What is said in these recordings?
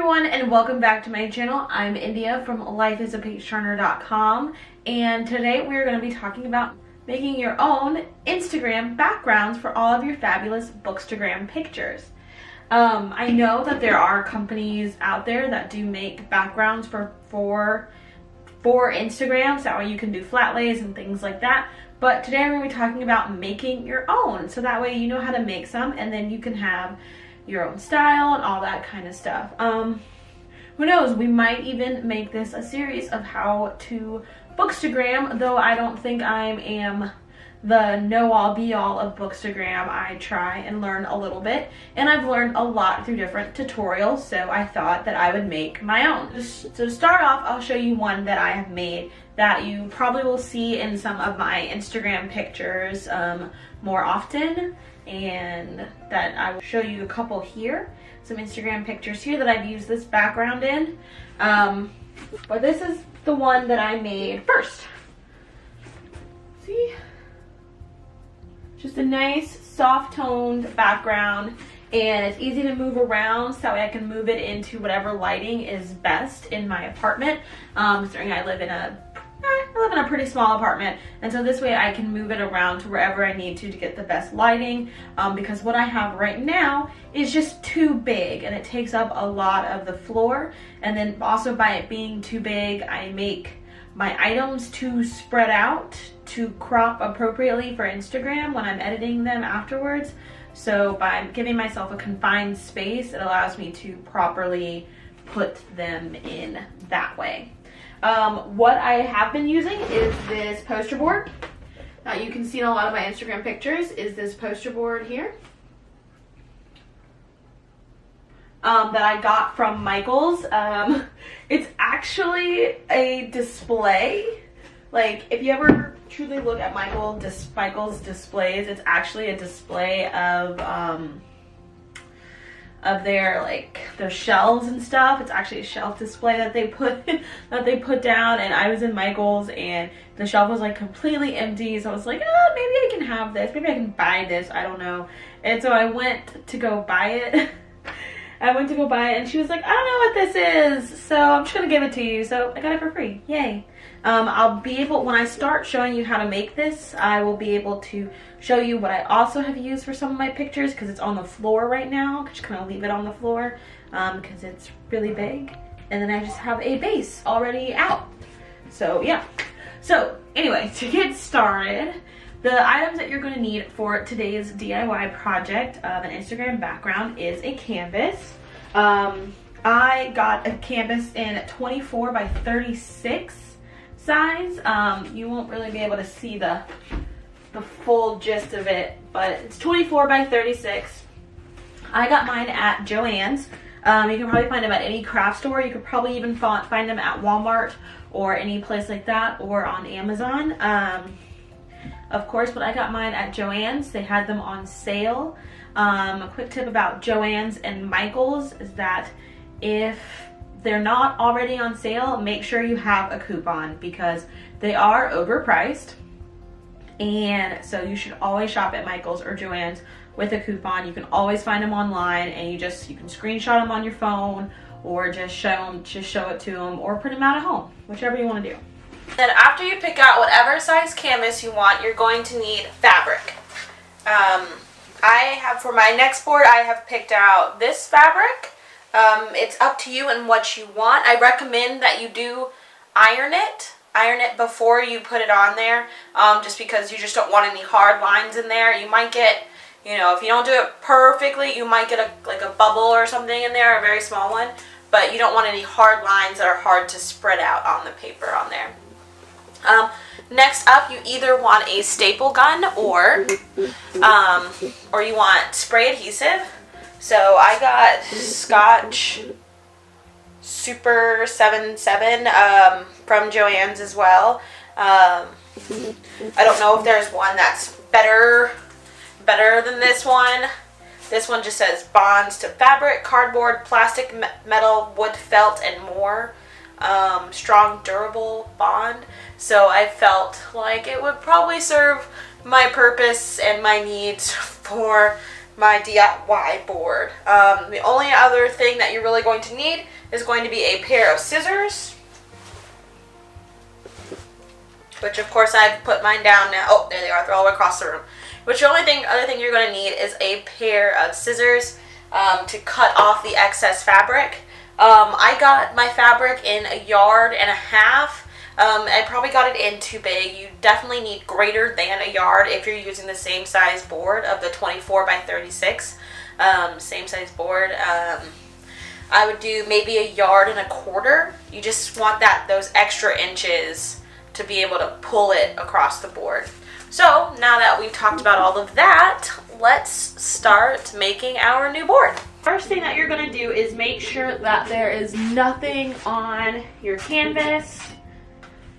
everyone, and welcome back to my channel. I'm India from lifeisapageturner.com, and today we're going to be talking about making your own Instagram backgrounds for all of your fabulous Bookstagram pictures. I know that there are companies out there that do make backgrounds for Instagram, so that way you can do flat lays and things like that. But today we're going to be talking about making your own, so that way you know how to make some, and then you can have your own style and all that kind of stuff. Who knows, we might even make this a series of how to Bookstagram, though I don't think I am the know-all be-all of Bookstagram. I try and learn a little bit, and I've learned a lot through different tutorials, so I thought that I would make my own. So to start off, I'll show you one that I have made that you probably will see in some of my Instagram pictures more often, and that I will show you a couple here, some Instagram pictures here that I've used this background in, but this is the one that I made first. See? Just a nice soft toned background, and it's easy to move around, so that way I can move it into whatever lighting is best in my apartment. Considering I live in a pretty small apartment, and so this way I can move it around to wherever I need to get the best lighting, because what I have right now is just too big and it takes up a lot of the floor. And then also, by it being too big, I make my items too spread out to crop appropriately for Instagram when I'm editing them afterwards. So by giving myself a confined space, it allows me to properly put them in that way. What I have been using is this poster board. Now you can see in a lot of my Instagram pictures is this poster board here that I got from Michael's. It's actually a display. Like, if you ever truly look at Michael's displays, it's actually a display of their shelves and stuff. It's actually a shelf display that they put down, and I was in Michael's and the shelf was like completely empty, so I was like, oh, maybe I can have this, maybe I can buy this, I don't know. And so I went to go buy it. And she was like, I don't know what this is, so I'm just gonna give it to you. So I got it for free. Yay. I'll be able, when I start showing you how to make this, I will be able to show you what I also have used for some of my pictures, because it's on the floor right now. Just kind of leave it on the floor because it's really big. And then I just have a base already out. So yeah. So anyway, to get started, the items that you're going to need for today's DIY project of an Instagram background is a canvas. I got a canvas in 24 by 36 size. You won't really be able to see the full gist of it, but it's 24 by 36. I got mine at Joann's. You can probably find them at any craft store. You could probably even find them at Walmart or any place like that, or on Amazon. Of course, but I got mine at Joann's. They had them on sale. A quick tip about Joann's and Michael's is that if they're not already on sale, make sure you have a coupon, because they are overpriced. And so you should always shop at Michael's or Joann's with a coupon. You can always find them online, and you can screenshot them on your phone, or just show it to them, or print them out at home, whichever you want to do. Then after you pick out whatever size canvas you want, you're going to need fabric. For my next board, I have picked out this fabric. It's up to you and what you want. I recommend that you do iron it before you put it on there, just because you just don't want any hard lines in there. You might get, if you don't do it perfectly, you might get a bubble or something in there, a very small one, but you don't want any hard lines that are hard to spread out on the paper on there. Next up, you either want a staple gun or you want spray adhesive. So I got Scotch Super 77 from Joann's as well. I don't know if there's one that's better than this one. This one just says bonds to fabric, cardboard, plastic, metal, wood, felt, and more. Strong, durable bond. So I felt like it would probably serve my purpose and my needs for my DIY board. The only other thing that you're really going to need is going to be a pair of scissors, which of course I've put mine down now. Oh, there they are. They're all across the room. Which the other thing you're going to need is a pair of scissors to cut off the excess fabric. I got my fabric in 1.5 yards. I probably got it in too big. You definitely need greater than 1 yard if you're using the same size board of the 24 by 36. Same size board. I would do maybe 1.25 yards. You just want those extra inches to be able to pull it across the board. So now that we've talked about all of that, let's start making our new board. First thing that you're going to do is make sure that there is nothing on your canvas.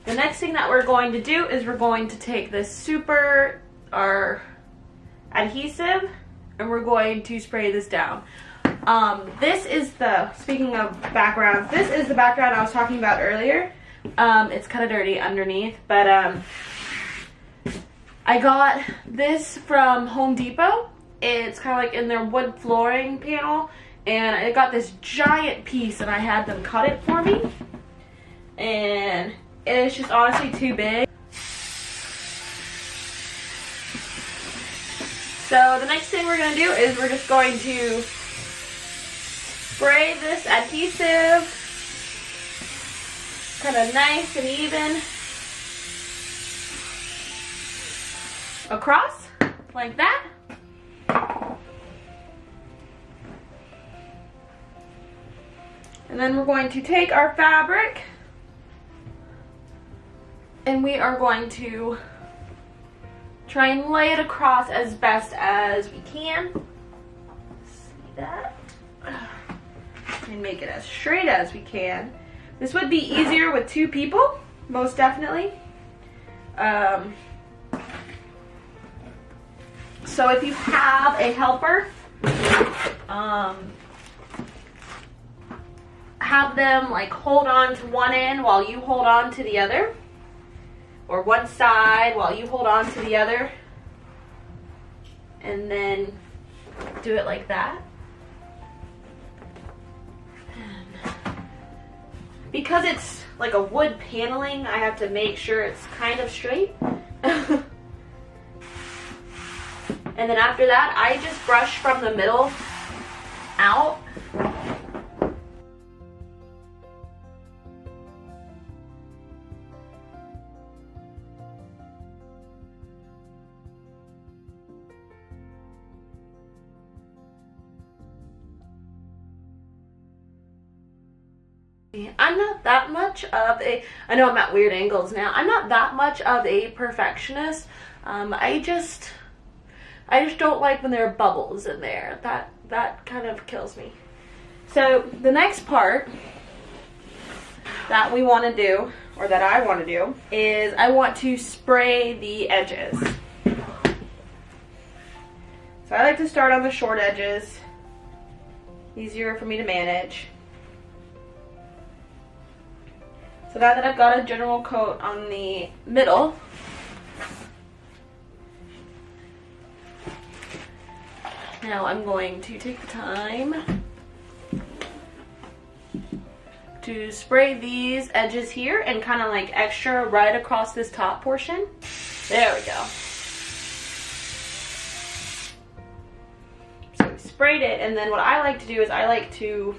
The next thing that we're going to do is we're going to take this our adhesive, and we're going to spray this down. This is speaking of backgrounds, this is the background I was talking about earlier. It's kind of dirty underneath, but I got this from Home Depot. It's kind of like in their wood flooring panel, and I got this giant piece and I had them cut it for me, and it's just honestly too big. So the next thing we're going to do is we're just going to spray this adhesive kind of nice and even across like that. And then we're going to take our fabric and we are going to try and lay it across as best as we can. See that? And make it as straight as we can. This would be easier with 2 people, most definitely. So if you have a helper, have them like hold on to one end while you hold on to the other, or one side while you hold on to the other, and then do it like that. And because it's like a wood paneling, I have to make sure it's kind of straight. And then after that, I just brush from the middle out. I'm not that much of I know I'm at weird angles now. I'm not that much of a perfectionist. I just don't like when there are bubbles in there. That kind of kills me. So the next part that we want to do, or that I want to do, is I want to spray the edges. So I like to start on the short edges. Easier for me to manage. So now that I've got a general coat on the middle, now I'm going to take the time to spray these edges here and kind of like extra right across this top portion. There we go. So we sprayed it, and then what I like to do is I like to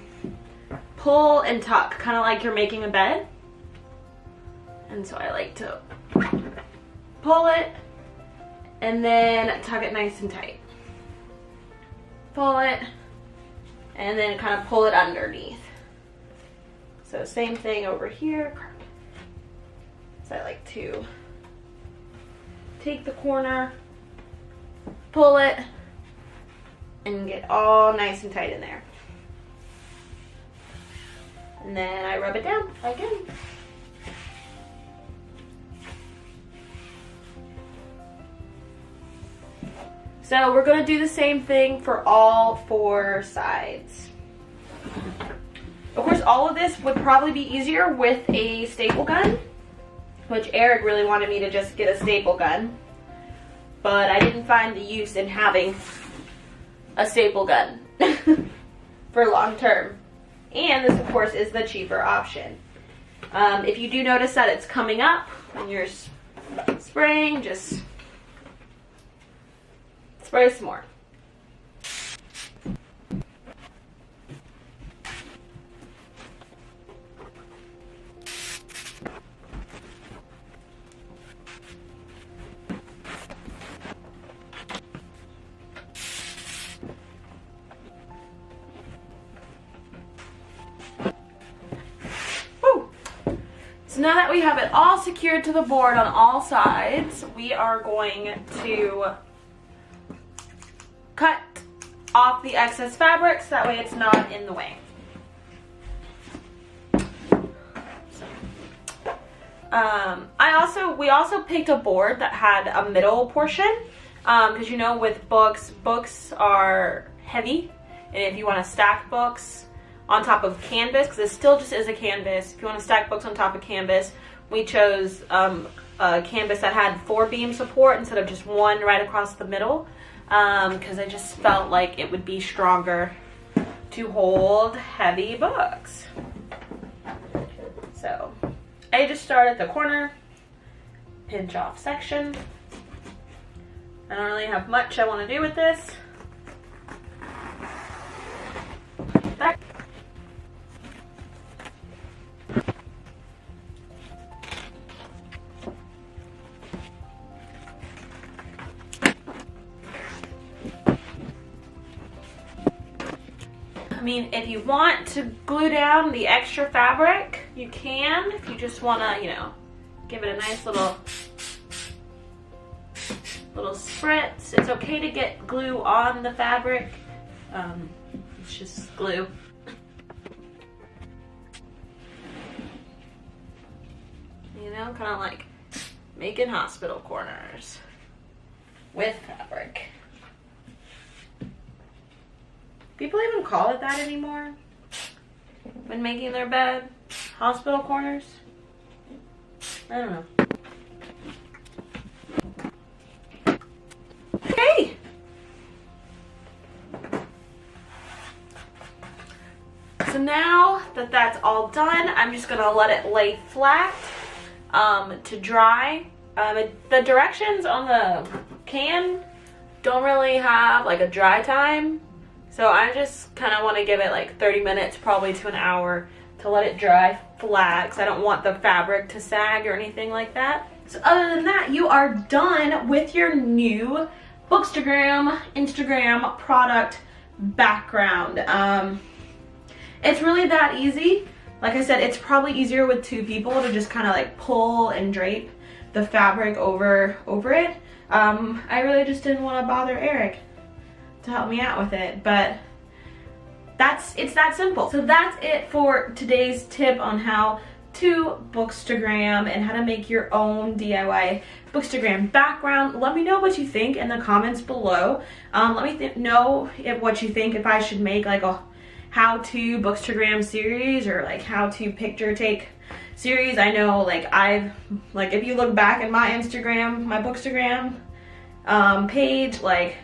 pull and tuck, kind of like you're making a bed. And so I like to pull it and then tuck it nice and tight. Pull it and then kind of pull it underneath. So same thing over here. So I like to take the corner, pull it, and get all nice and tight in there. And then I rub it down again. So we're going to do the same thing for all 4 sides. Of course, all of this would probably be easier with a staple gun, which Eric really wanted me to just get a staple gun. But I didn't find the use in having a staple gun for long term. And this, of course, is the cheaper option. If you do notice that it's coming up when you're spraying, just spray some more. So now that we have it all secured to the board on all sides, we are going to cut off the excess fabric so that way it's not in the way. We also picked a board that had a middle portion because you know with books are heavy, and if you want to stack books on top of canvas, because it still just is a canvas, if you want to stack books on top of canvas, we chose a canvas that had 4 beam support instead of just one right across the middle, because I just felt like it would be stronger to hold heavy books. So I just start at the corner, pinch off section. I don't really have much I want to do with this. Back. I mean, if you want to glue down the extra fabric, you can. If you just want to, you know, give it a nice little spritz. It's okay to get glue on the fabric. It's just glue. You know, kind of like making hospital corners with fabric. People even call it that anymore when making their bed? Hospital corners? I don't know. Okay. So now that that's all done, I'm just gonna let it lay flat to dry. The directions on the can don't really have like a dry time. So I just kind of want to give it like 30 minutes, probably to an hour, to let it dry flat, because I don't want the fabric to sag or anything like that. So other than that, you are done with your new Bookstagram Instagram product background. It's really that easy. Like I said, it's probably easier with 2 people to just kind of like pull and drape the fabric over it. I really just didn't want to bother Eric to help me out with it, but it's that simple. So that's it for today's tip on how to Bookstagram and how to make your own DIY Bookstagram background. Let me know what you think in the comments below. Let me know what you think, if I should make like a how-to Bookstagram series or like how-to picture take series. I know like if you look back at my Instagram, my Bookstagram page, like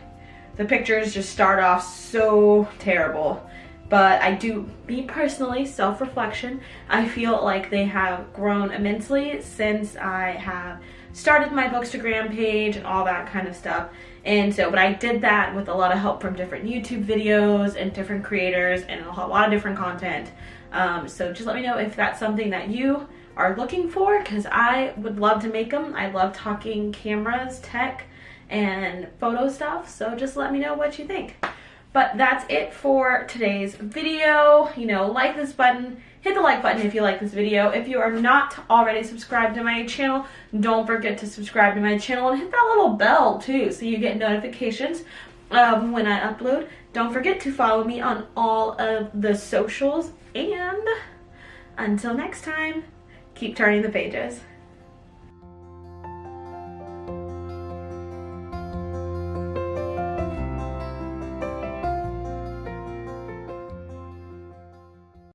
the pictures just start off so terrible. But I do, me personally, self-reflection, I feel like they have grown immensely since I have started my Bookstagram page and all that kind of stuff. And so, but I did that with a lot of help from different YouTube videos and different creators and a lot of different content. So just let me know if that's something that you are looking for, because I would love to make them. I love talking cameras, tech, and photo stuff. So just let me know what you think. But that's it for today's video. You know, like this button, hit the like button if you like this video. If you are not already subscribed to my channel, don't forget to subscribe to my channel and hit that little bell too so you get notifications when I upload. Don't forget to follow me on all of the socials, and until next time, keep turning the pages.